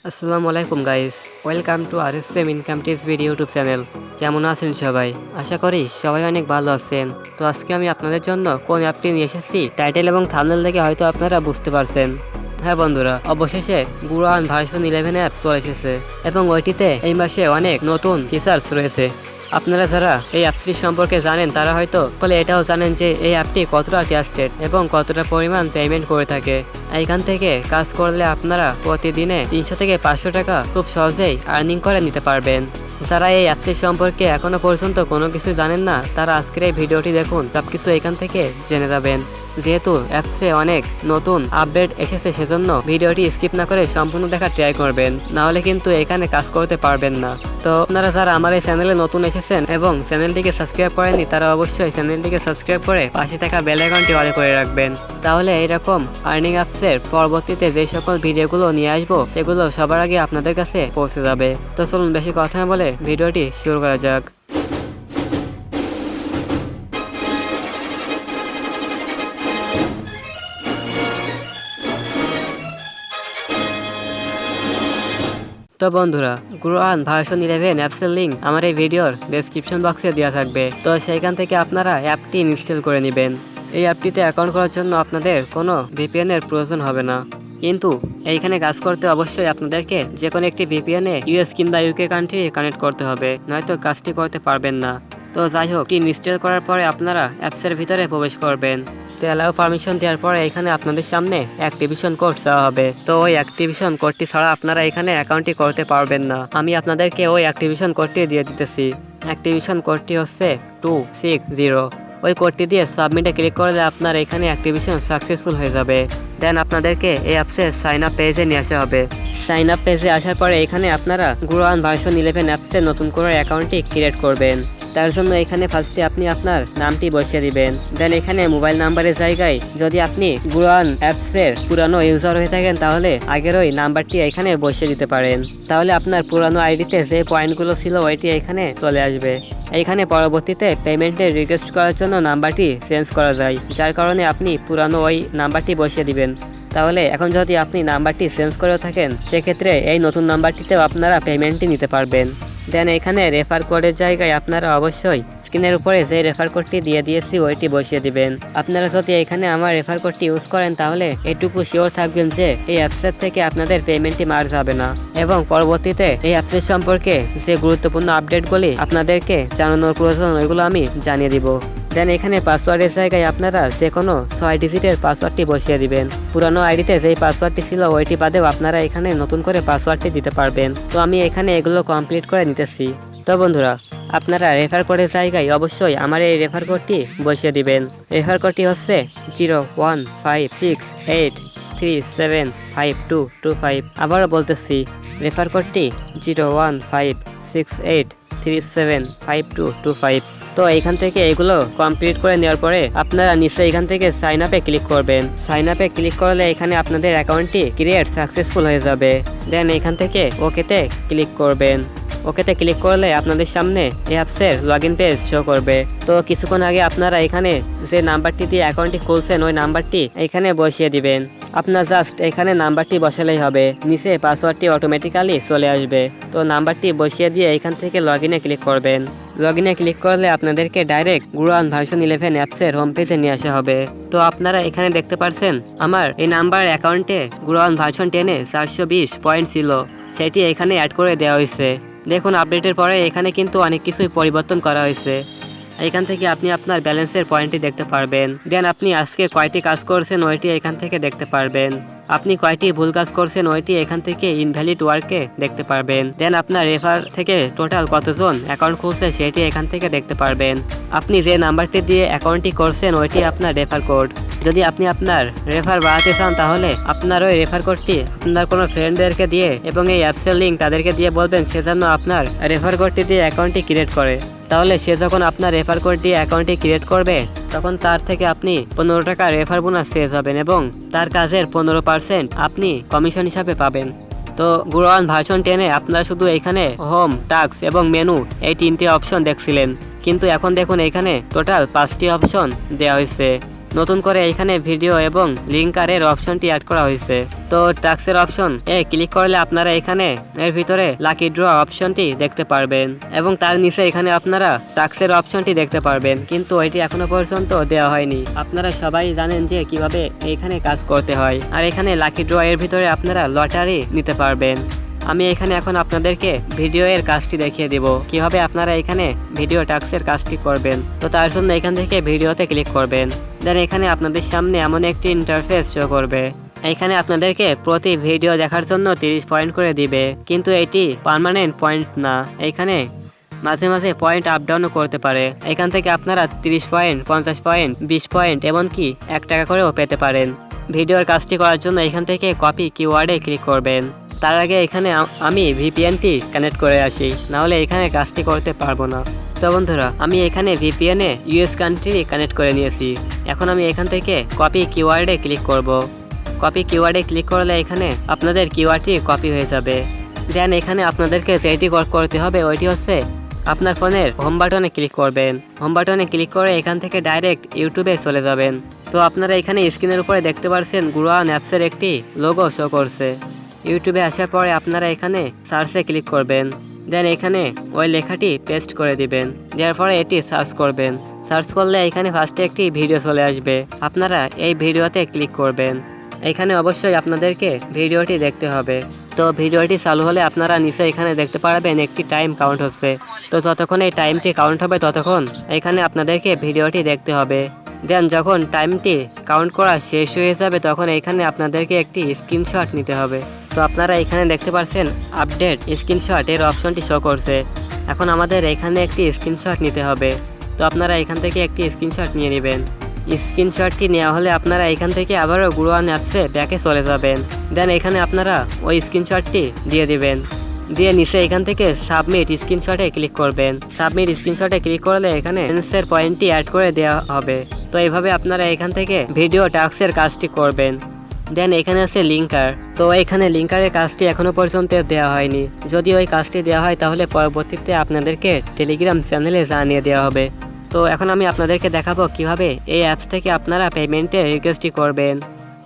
আসসালামু আলাইকুম guys, welcome to RSM income tips video YouTube channel. কেমন আছেন সবাই? আশা করি সবাই অনেক ভালো আছেন। তো আজকে আমি আপনাদের জন্য কোন অ্যাপটি নিয়ে এসেছি টাইটেল এবং থাম্বনেল দেখে হয়তো আপনারা বুঝতে পারছেন। হ্যাঁ বন্ধুরা, অবশেষে গুরান ভার্সন 11 অ্যাপ চলে এসেছে এবং ওইটিতে এই মাসে অনেক নতুন ফিচার্স রয়েছে। আপনারা যারা এই অ্যাপটি সম্পর্কে জানেন তারা হয়তো বলে এটাও জানেন যে এই অ্যাপটি কতটা ট্রাস্টেড এবং কতটা পরিমাণ পেমেন্ট করে থাকে। এইখান থেকে কাজ করলে আপনারা প্রতিদিনে 300 থেকে 500 টাকা খুব সহজেই আর্নিং করে নিতে পারবেন। যারা এই অ্যাপটি সম্পর্কে এখনো পর্যন্ত কোনো কিছু জানেন না তারা আজকের এই ভিডিওটি দেখুন, সবকিছু এখান থেকে জেনে যাবেন। যেহেতু অ্যাপসে অনেক নতুন আপডেট এসেছে সেজন্য ভিডিওটি স্কিপ না করে সম্পূর্ণ দেখা ট্রাই করবেন, নাহলে কিন্তু এখানে কাজ করতে পারবেন না। তো আপনারা যারা আমার এই চ্যানেলে নতুন এসেছেন এবং চ্যানেলটিকে সাবস্ক্রাইব করেননি তারা অবশ্যই চ্যানেলটিকে সাবস্ক্রাইব করে পাশে থাকা বেল আইকনটি অন করে রাখবেন। তাহলে এইরকম আর্নিং অ্যাপসের পরবর্তীতে যে সকল ভিডিওগুলো নিয়ে আসবো সেগুলো সবার আগে আপনাদের কাছে পৌঁছে যাবে। তো চলুন বেশি কথা না বলে ভিডিওটি শুরু করা যাক। তো বন্ধুরা, গুরান ভার্সন 11 অ্যাপসের লিঙ্ক আমার এই ভিডিওর ডেসক্রিপশন বক্সে দেওয়া থাকবে। তো সেইখান থেকে আপনারা অ্যাপটি ইনস্টল করে নেবেন। এই অ্যাপটিতে অ্যাকাউন্ট করার জন্য আপনাদের কোনো ভিপিএন এর প্রয়োজন হবে না, কিন্তু এইখানে কাজ করতে অবশ্যই আপনাদেরকে যে কোনো একটি ভিপিএন এ ইউএস কিংবা ইউকে কান্ট্রি কানেক্ট করতে হবে, নয়তো কাজটি করতে পারবেন না। তো যাই হোক, ইনস্টল করার পরে আপনারা অ্যাপসের ভিতরে প্রবেশ করবেন। তো অ্যালাউ পারমিশন দেওয়ার পরে এখানে আপনাদের সামনে অ্যাক্টিভেশন কোড চাওয়া হবে। তো ওই অ্যাক্টিভেশন কোডটি ছাড়া আপনারা এখানে অ্যাকাউন্টটি করতে পারবেন না। আমি আপনাদেরকে ওই অ্যাক্টিভেশন কোডটি দিয়ে দিতেছি। অ্যাক্টিভেশন কোডটি হচ্ছে 260। ওই কোডটি দিয়ে সাবমিটে ক্লিক করলে আপনার এখানে অ্যাক্টিভেশন সাকসেসফুল হয়ে যাবে। দেন আপনাদেরকে এই অ্যাপসে সাইন আপ পেজে নিয়ে আসা হবে। সাইন আপ পেজে আসার পরে এখানে আপনারা গুরান ভার্সন 11 অ্যাপসে নতুন করে অ্যাকাউন্টটি ক্রিয়েট করবেন। তার জন্য এখানে ফার্স্টে আপনি আপনার নামটি বসিয়ে দিবেন। দেন এখানে মোবাইল নাম্বারের জায়গায় যদি আপনি গুরান অ্যাপসের পুরানো ইউজার হয়ে থাকেন তাহলে আগের ওই নাম্বারটি এখানে বসিয়ে দিতে পারেন। তাহলে আপনার পুরানো আইডিতে যে পয়েন্টগুলো ছিল ওইটি এখানে চলে আসবে। এইখানে পরবর্তীতে পেমেন্টের রিকোয়েস্ট করার জন্য নাম্বারটি চেঞ্জ করা যায়, যার কারণে আপনি পুরানো ওই নাম্বারটি বসিয়ে দিবেন। তাহলে এখন যদি আপনি নাম্বারটি চেঞ্জ করেও থাকেন সেক্ষেত্রে এই নতুন নাম্বারটিতেও আপনারা পেমেন্টটি নিতে পারবেন। দেন এখানে রেফার কোডের জায়গায় আপনারা অবশ্যই স্ক্রিনের উপরে যে রেফার কোডটি দিয়ে দিয়েছি ওইটি বসিয়ে দিবেন। আপনারা যদি এখানে আমার রেফার কোডটি ইউজ করেন তাহলে এটুকু শিওর থাকবেন যে এই অ্যাপসের থেকে আপনাদের পেমেন্টটি মার যাবে না, এবং পরবর্তীতে এই অ্যাপসের সম্পর্কে যে গুরুত্বপূর্ণ আপডেটগুলি আপনাদেরকে জানানোর প্রয়োজন ওইগুলো আমি জানিয়ে দিব। দেন এখানে পাসওয়ার্ডের জায়গায় আপনারা যে কোনো 6 ডিজিটের পাসওয়ার্ডটি বসিয়ে দিবেন। পুরানো আইডিতে যেই পাসওয়ার্ডটি ছিল ওইটি বাদেও আপনারা এখানে নতুন করে পাসওয়ার্ডটি দিতে পারবেন। তো আমি এখানে এগুলো কমপ্লিট করে নিতেছি। তো বন্ধুরা, আপনারা রেফার কোডের জায়গায় অবশ্যই আমার এই রেফার কোডটি বসিয়ে দিবেন। রেফার কোডটি হচ্ছে 015683752225। আবারও বলতেছি, রেফার কোডটি 015683752225। তো এইখান থেকে এগুলো কমপ্লিট করে নেওয়ার পরে আপনারা নিচে এখান থেকে সাইন আপে ক্লিক করবেন। সাইন আপে ক্লিক করলে এখানে আপনাদের অ্যাকাউন্টটি ক্রিয়েট সাকসেসফুল হয়ে যাবে। দেন এখান থেকে ওকেতে ক্লিক করবেন। ওকেতে ক্লিক করলে আপনাদের সামনে এই অ্যাপসের লগইন পেজ শো করবে। তো কিছুক্ষণ আগে আপনারা এখানে যে নাম্বারটি দিয়ে অ্যাকাউন্টটি খুলছেন ওই নাম্বারটি এখানে বসিয়ে দিবেন। আপনার জাস্ট এখানে নাম্বারটি বসালেই হবে, নিচে পাসওয়ার্ডটি অটোমেটিক্যালি চলে আসবে। তো নাম্বারটি বসিয়ে দিয়ে এখান থেকে লগইনে ক্লিক করবেন। লগইনে ক্লিক করলে আপনাদেরকে ডাইরেক্ট গুরান ভার্সন 11 অ্যাপসের হোম পেজে নিয়ে আসা হবে। তো আপনারা এখানে দেখতে পাচ্ছেন আমার এই নাম্বার অ্যাকাউন্টে গুরান ভার্সন 10 420 পয়েন্ট ছিল, সেটি এখানে অ্যাড করে দেওয়া হয়েছে। দেখুন, আপডেটের পরে এখানে কিন্তু অনেক কিছুই পরিবর্তন করা হয়েছে। এখান থেকে আপনি আপনার ব্যালেন্সের পয়েন্টটি দেখতে পারবেন। দেন আপনি আজকে কয়টি কাজ করছেন ওইটি এখান থেকে দেখতে পারবেন। আপনি কয়টি ভুল কাজ করছেন ওইটি এখান থেকে ইনভ্যালিড ওয়ার্কে দেখতে পারবেন। দেন আপনার রেফার থেকে টোটাল কতজন অ্যাকাউন্ট খুলছে সেটি এখান থেকে দেখতে পারবেন। আপনি যে নাম্বারটি দিয়ে অ্যাকাউন্টটি করছেন ওইটি আপনার রেফার কোড। যদি আপনি আপনার রেফার বাড়াতে চান তাহলে আপনার ওই রেফার কোডটি আপনার কোনো ফ্রেন্ডদেরকে দিয়ে এবং এই অ্যাপসের লিঙ্ক তাদেরকে দিয়ে বলবেন সেজন্য আপনার রেফার কোডটি দিয়ে অ্যাকাউন্টটি ক্রিয়েট করে। তাহলে সে যখন আপনার রেফার কোড দিয়ে অ্যাকাউন্টটি ক্রিয়েট করবে তখন তার থেকে আপনি 15 টাকা রেফার বোনাস পেয়ে যাবেন এবং তার কাজের 15% আপনি কমিশন হিসাবে পাবেন। তো গুরান ভার্সন 10 আপনারা শুধু এখানে হোম, টাস্ক এবং মেনু এই 3টে অপশন দেখছিলেন, কিন্তু এখন দেখুন এখানে টোটাল 5টি অপশন দেওয়া হয়েছে। নতুন করে এখানে ভিডিও এবং লিঙ্কারের অপশনটি অ্যাড করা হয়েছে। তো টাস্কের অপশন ক্লিক করলে আপনারা এখানে এর ভিতরে লাকি ড্র অপশনটি দেখতে পারবেন এবং তার নিচে এখানে আপনারা টাস্কের অপশনটি দেখতে পারবেন, কিন্তু এটি এখনো পর্যন্ত দেওয়া হয়নি। আপনারা সবাই জানেন যে কিভাবে এখানে কাজ করতে হয়, আর এখানে লাকি ড্র এর ভিতরে আপনারা লটারি নিতে পারবেন। আমি এখানে এখন আপনাদেরকে ভিডিও এর কাজটি দেখিয়ে দিব কিভাবে আপনারা এখানে ভিডিও টাস্কের কাজটি করবেন। তো তার জন্য এখান থেকে ভিডিওতে ক্লিক করবেন। দেন এখানে আপনাদের সামনে এমন একটি ইন্টারফেস শো করবে। এখানে আপনাদেরকে প্রতি ভিডিও দেখার জন্য 30 পয়েন্ট করে দিবে, কিন্তু এটি পার্মানেন্ট পয়েন্ট না। এখানে মাঝে মাঝে পয়েন্ট আপ ডাউনও করতে পারে। এখান থেকে আপনারা 30 পয়েন্ট, 50 পয়েন্ট, 20 পয়েন্ট এমনকি 1 টাকা করেও পেতে পারেন। ভিডিওর কাজটি করার জন্য এখান থেকে কপি কিওয়ার্ডে ক্লিক করবেন। তার আগে এখানে আমি ভিপিএনটি কানেক্ট করে আসি, নাহলে এখানে কাজটি করতে পারবো না। তো বন্ধুরা, আমি এখানে ভিপিএনে ইউএস কান্ট্রি কানেক্ট করে নিয়েছি। এখন আমি এখান থেকে কপি কিওয়ার্ডে ক্লিক করব। কপি কিওয়ার্ডে ক্লিক করলে এখানে আপনাদের কিওয়ার্ডটি কপি হয়ে যাবে। দেন এখানে আপনাদেরকে যেটি করতে হবে ওইটি হচ্ছে আপনার ফোনের হোম বাটনে ক্লিক করবেন। হোম বাটনে ক্লিক করে এখান থেকে ডাইরেক্ট ইউটিউবে চলে যাবেন। তো আপনারা এখানে স্ক্রিনের উপরে দেখতে পাচ্ছেন গুরুয়ান অ্যাপসের একটি লোগো শো করছে। ইউটিউবে আসার পরে আপনারা এখানে সার্চে ক্লিক করবেন। দেন এখানে ওই লেখাটি পেস্ট করে দিবেন। দেওয়ার পরে এটি সার্চ করবেন। সার্চ করলে এখানে ফার্স্টে একটি ভিডিও চলে আসবে। আপনারা এই ভিডিওতে ক্লিক করবেন। এখানে অবশ্যই আপনাদেরকে ভিডিওটি দেখতে হবে। তো ভিডিওটি চালু হলে আপনারা নিচে এখানে দেখতে পারবেন একটি টাইম কাউন্ট হচ্ছে। তো যতক্ষণ এই টাইমটি কাউন্ট হবে ততক্ষণ এখানে আপনাদেরকে ভিডিওটি দেখতে হবে। দেন যখন টাইমটি কাউন্ট করা শেষ হয়ে যাবে তখন এখানে আপনাদেরকে একটি স্ক্রিনশট নিতে হবে। তো আপনারা এখানে দেখতে পাচ্ছেন আপডেট স্ক্রিনশট এর অপশনটি শো করছে। এখন আমাদের এখানে একটি স্ক্রিনশট নিতে হবে। তো আপনারা এখান থেকে একটি স্ক্রিনশট নিয়ে নেবেন। স্ক্রিনশটটি নেওয়া হলে আপনারা এখান থেকে আবারও গুরুয়ান অ্যাপসে ব্যাকে চলে যাবেন। দেন এখানে আপনারা ওই স্ক্রিনশটটি দিয়ে দিবেন। দিয়ে নিচে এখান থেকে সাবমিট স্ক্রিনশটে ক্লিক করবেন। সাবমিট স্ক্রিনশটে ক্লিক করলে এখানে সেন্সের পয়েন্টটি অ্যাড করে দেওয়া হবে। তো এইভাবে আপনারা এখান থেকে ভিডিও টাস্কের কাজটি করবেন। দেন এখানে আছে লিঙ্কার। তো এখানে লিঙ্কারের কাজটি এখনো পর্যন্ত দেওয়া হয়নি। যদি ওই কাজটি দেওয়া হয় তাহলে পরবর্তীতে আপনাদেরকে টেলিগ্রাম চ্যানেলে জানিয়ে দেওয়া হবে। তো এখন আমি আপনাদেরকে দেখাবো কিভাবে এই অ্যাপস থেকে আপনারা পেমেন্টের রিকোয়েস্টটি করবেন।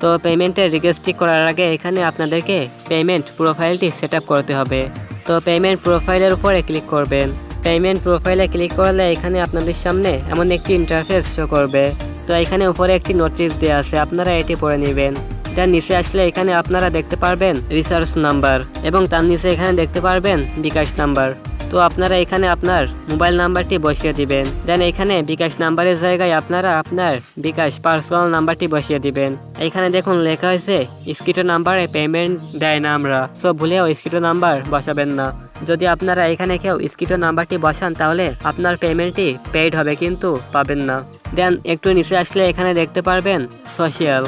তো পেমেন্টের রিকোয়েস্টটি করার আগে এখানে আপনাদেরকে পেমেন্ট প্রোফাইলটি সেট আপ করতে হবে। তো পেমেন্ট প্রোফাইলের উপরে ক্লিক করবেন। পেমেন্ট প্রোফাইলে ক্লিক করলে এখানে আপনাদের সামনে এমন একটি ইন্টারফেস শো করবে। তো এখানে উপরে একটি নোটিশ দেওয়া আছে, আপনারা এটি পড়ে নেবেন। তার নিচে আসলে এখানে আপনারা দেখতে পারবেন রিসার্চ নাম্বার এবং তার নিচে এখানে দেখতে পারবেন বিকাশ নাম্বার। তো আপনারা এখানে আপনার মোবাইল নাম্বারটি বসিয়ে দিবেন। দেন এখানে বিকাশ নাম্বারের জায়গায় আপনারা আপনার বিকাশ পার্সোনাল নাম্বারটি বসিয়ে দিবেন। এখানে দেখুন লেখা হয়েছে স্ক্রিটো নাম্বারে পেমেন্ট দেয় না আমরা, সো ভুলেও স্ক্রিটো নাম্বার বসাবেন না। যদি আপনারা এখানে কেউ স্ক্রিটো নাম্বারটি বসান তাহলে আপনার পেমেন্টটি পেইড হবে, কিন্তু পাবেন না। দেন একটু নিচে আসলে এখানে দেখতে পারবেন সোশ্যাল।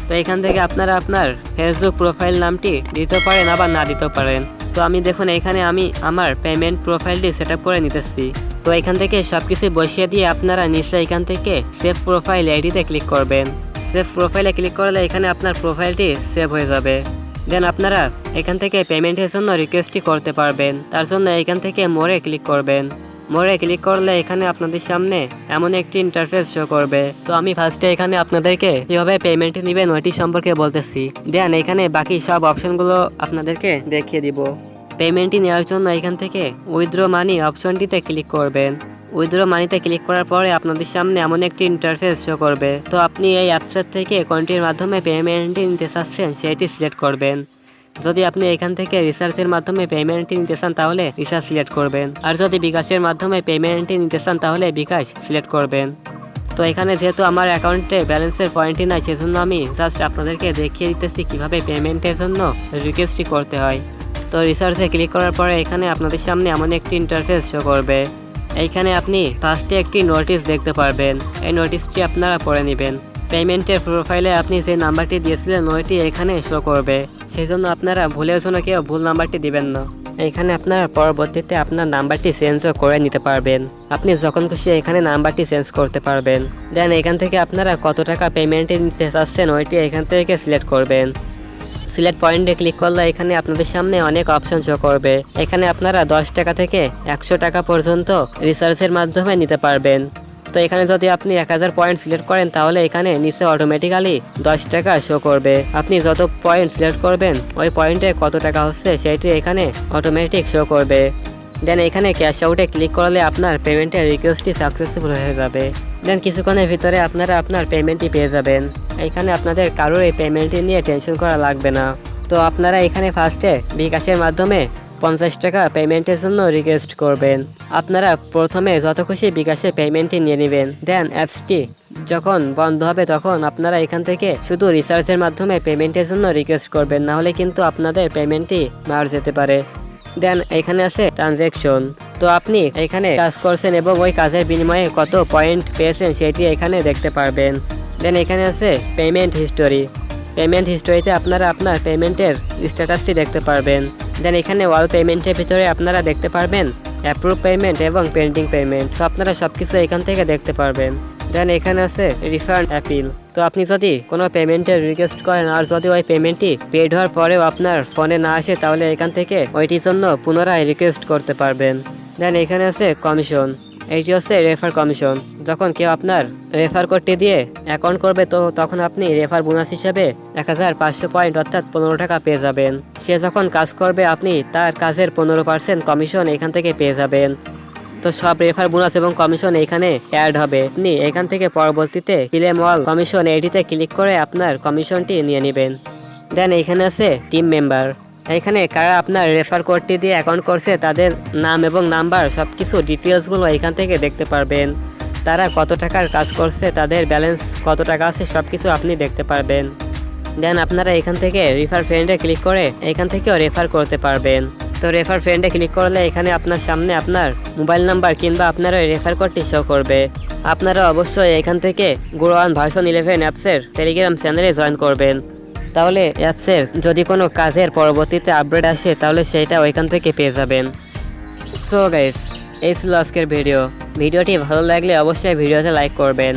তো এখান থেকে আপনারা আপনার ফেসবুক প্রোফাইল নামটি দিতে পারেন আবার না দিতে পারেন। তো আমি দেখুন এখানে আমি আমার পেমেন্ট প্রোফাইলটি সেট আপ করে নিতেছি। তো এখান থেকে সবকিছু বসিয়ে দিয়ে আপনারা নিচে এখান থেকে সেভ প্রোফাইল আইডিতে ক্লিক করবেন। সেভ প্রোফাইলে ক্লিক করলে এখানে আপনার প্রোফাইলটি সেভ হয়ে যাবে। দেন আপনারা এখান থেকে পেমেন্টের জন্য রিকোয়েস্টটি করতে পারবেন। তার জন্য এখান থেকে মোরে ক্লিক করবেন। মোরে ক্লিক করলে এখানে আপনাদের সামনে এমন একটি ইন্টারফেস শো করবে। তো আমি ফার্স্টে এখানে আপনাদেরকে কিভাবে পেমেন্ট নেবেন ওইটি সম্পর্কে বলতেছি। দেন এখানে বাকি সব অপশনগুলো আপনাদেরকে দেখিয়ে দিব। পেমেন্টটি নেওয়ার জন্য এখান থেকে উইথড্র মানি অপশনটিতে ক্লিক করবেন। উইথড্র মানিতে ক্লিক করার পরে আপনাদের সামনে এমন একটি ইন্টারফেস শো করবে। তো আপনি এই অ্যাপসের থেকে কোনটির মাধ্যমে পেমেন্টটি নিতে চাচ্ছেন সেটি সিলেক্ট করবেন। যদি আপনি এখান থেকে রিসার্চের মাধ্যমে পেমেন্টটি নিতে চান তাহলে রিসার্চ সিলেক্ট করবেন, আর যদি বিকাশের মাধ্যমে পেমেন্টটি নিতে চান তাহলে বিকাশ সিলেক্ট করবেন। তো এখানে যেহেতু আমার অ্যাকাউন্টে ব্যালেন্সের পয়েন্টই নাই, সেজন্য আমি জাস্ট আপনাদেরকে দেখিয়ে দিতেছি কিভাবে পেমেন্টের জন্য রিকোয়েস্টটি করতে হয়। তো রিসার্চে ক্লিক করার পরে এখানে আপনাদের সামনে এমন একটি ইন্টারফেস শো করবে। এইখানে আপনি ফার্স্টে একটি নোটিশ দেখতে পারবেন। এই নোটিশটি আপনারা পড়ে নেবেন। পেমেন্টের প্রোফাইলে আপনি যে নাম্বারটি দিয়েছিলেন ওইটি এখানে শো করবে, সেই জন্য আপনারা ভুলেও যেন কেউ ভুল নাম্বারটি দিবেন না। এখানে আপনারা পরবর্তীতে আপনার নাম্বারটি চেঞ্জও করে নিতে পারবেন। আপনি যখন খুশি এখানে নাম্বারটি চেঞ্জ করতে পারবেন। দেন এখান থেকে আপনারা কত টাকা পেমেন্টে নিতে চাচ্ছেন ওইটি এখান থেকে সিলেক্ট করবেন। সিলেক্ট পয়েন্টে ক্লিক করলে এখানে আপনাদের সামনে অনেক অপশন শো করবে। এখানে আপনারা 10 টাকা থেকে 100 টাকা পর্যন্ত রিসার্চের মাধ্যমে নিতে পারবেন। তো এখানে যদি আপনি 1000 পয়েন্ট সিলেক্ট করেন তাহলে এখানে নিচে অটোমেটিক্যালি 10 টাকা শো করবে। আপনি যত পয়েন্ট সিলেক্ট করবেন ওই পয়েন্টে কত টাকা হচ্ছে সেটি এখানে অটোমেটিক শো করবে। দেন এখানে ক্যাশ আউটে ক্লিক করলে আপনার পেমেন্টের রিকোয়েস্টটি সাকসেসফুল হয়ে যাবে। দেন কিছুক্ষণের ভিতরে আপনারা আপনার পেমেন্টটি পেয়ে যাবেন। এখানে আপনাদের কারোর এই পেমেন্টটি নিয়ে টেনশন করা লাগবে না। তো আপনারা এখানে ফার্স্টে বিকাশের মাধ্যমে 50 টাকা পেমেন্টের জন্য রিকোয়েস্ট করবেন। আপনারা প্রথমে যত খুশি বিকাশে পেমেন্টটি নিয়ে নেবেন। দেন অ্যাপসটি যখন বন্ধ হবে তখন আপনারা এখান থেকে শুধু রিচার্জের মাধ্যমে পেমেন্টের জন্য রিকোয়েস্ট করবেন, না হলে কিন্তু আপনাদের পেমেন্টটি মার যেতে পারে। দেন এখানে আছে ট্রানজ্যাকশন। তো আপনি এখানে কাজ করছেন এবং ওই কাজের বিনিময়ে কত পয়েন্ট পেয়েছেন সেটি এখানে দেখতে পারবেন। দেন এখানে আছে পেমেন্ট হিস্টোরি। পেমেন্ট হিস্টোরিতে আপনারা আপনার পেমেন্টের স্ট্যাটাসটি দেখতে পারবেন। দেন এখানে অল পেমেন্টের ভিতরে আপনারা দেখতে পারবেন অ্যাপ্রুভ পেমেন্ট এবং পেন্ডিং পেমেন্ট। তো আপনারা সব কিছু এখান থেকে দেখতে পারবেন। দেন এখানে আছে রিফান্ড অ্যাপিল। তো আপনি যদি কোনো পেমেন্টের রিকোয়েস্ট করেন আর যদি ওই পেমেন্টটি পেড হওয়ার পরেও আপনার ফোনে না আসে তাহলে এখান থেকে ওইটির জন্য পুনরায় রিকোয়েস্ট করতে পারবেন। দেন এখানে আছে কমিশন। এইটি হচ্ছে রেফার কমিশন। যখন কেউ আপনার রেফার কোডটি দিয়ে অ্যাকাউন্ট করবে তো তখন আপনি রেফার বোনাস হিসেবে 1500 পয়েন্ট অর্থাৎ 15 টাকা পেয়ে যাবেন। সে যখন কাজ করবে আপনি তার কাজের 15% কমিশন এখান থেকে পেয়ে যাবেন। তো সব রেফার বোনাস এবং কমিশন এখানে অ্যাড হবে। আপনি এখান থেকে পরবর্তীতে ক্লেম অল কমিশন এটিতে ক্লিক করে আপনার কমিশনটি নিয়ে নেবেন। দেন এখানে আছে টিম মেম্বার। এখানে কারা আপনার রেফার কোডটি দিয়ে অ্যাকাউন্ট করছে তাদের নাম এবং নাম্বার সবকিছু ডিটেলসগুলো এখান থেকে দেখতে পারবেন। তারা কত টাকার কাজ করছে, তাদের ব্যালেন্স কত টাকা আছে সবকিছু আপনি দেখতে পারবেন। দেন আপনারা এখান থেকে রেফার ফ্রেন্ডে ক্লিক করে এখান থেকেও রেফার করতে পারবেন। তো রেফার ফ্রেন্ডে ক্লিক করলে এখানে আপনার সামনে আপনার মোবাইল নাম্বার কিংবা আপনার ওই রেফার কোডটি শো করবে। আপনারা অবশ্যই এখান থেকে Coad ভার্সন 11 অ্যাপসের টেলিগ্রাম চ্যানেলে জয়েন করবেন। তাহলে অ্যাপসের যদি কোনো কাজের পরবর্তীতে আপডেট আসে তাহলে সেটা ওইখান থেকে পেয়ে যাবেন। সো গাইস, এই ছিল আজকের ভিডিওটি ভালো লাগলে অবশ্যই ভিডিওতে লাইক করবেন।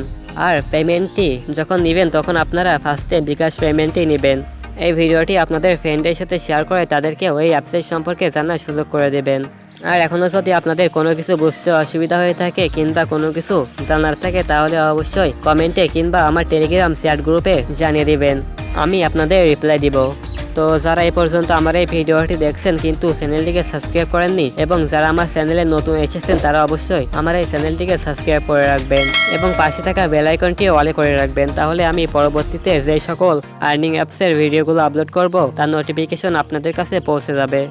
আর পেমেন্টটি যখন নেবেন তখন আপনারা ফার্স্টে বিকাশ পেমেন্টই নেবেন। এই ভিডিওটি আপনাদের ফ্রেন্ডের সাথে শেয়ার করে তাদেরকে ওই অ্যাপসের সম্পর্কে জানার সুযোগ করে দেবেন। আর এখনও যদি আপনাদের কোনো কিছু বুঝতে অসুবিধা হয়ে থাকে কিংবা কোনো কিছু জানার থাকে তাহলে অবশ্যই কমেন্টে কিংবা আমার টেলিগ্রাম চ্যাট গ্রুপে জানিয়ে দিবেন, আমি আপনাদের রিপ্লাই দিব। তো যারা এই পর্যন্ত আমার এই ভিডিওটি দেখছেন কিন্তু চ্যানেলটিকে সাবস্ক্রাইব করেননি এবং যারা আমার চ্যানেলে নতুন এসেছেন তারা অবশ্যই আমার এই চ্যানেলটিকে সাবস্ক্রাইব করে রাখবেন এবং পাশে থাকা বেল আইকনটিও অলে করে রাখবেন। তাহলে আমি পরবর্তীতে যে সকল আর্নিং অ্যাপসের ভিডিওগুলো আপলোড করব তার নোটিফিকেশন আপনাদের কাছে পৌঁছে যাবে।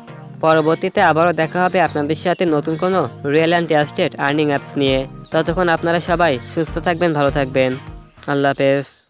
পরবর্তীতে আবারও দেখা হবে আপনাদের সাথে নতুন কোনো real and trusted earning apps নিয়ে। ততক্ষণ আপনারা সবাই সুস্থ থাকবেন, ভালো থাকবেন। আল্লাহ হাফেজ।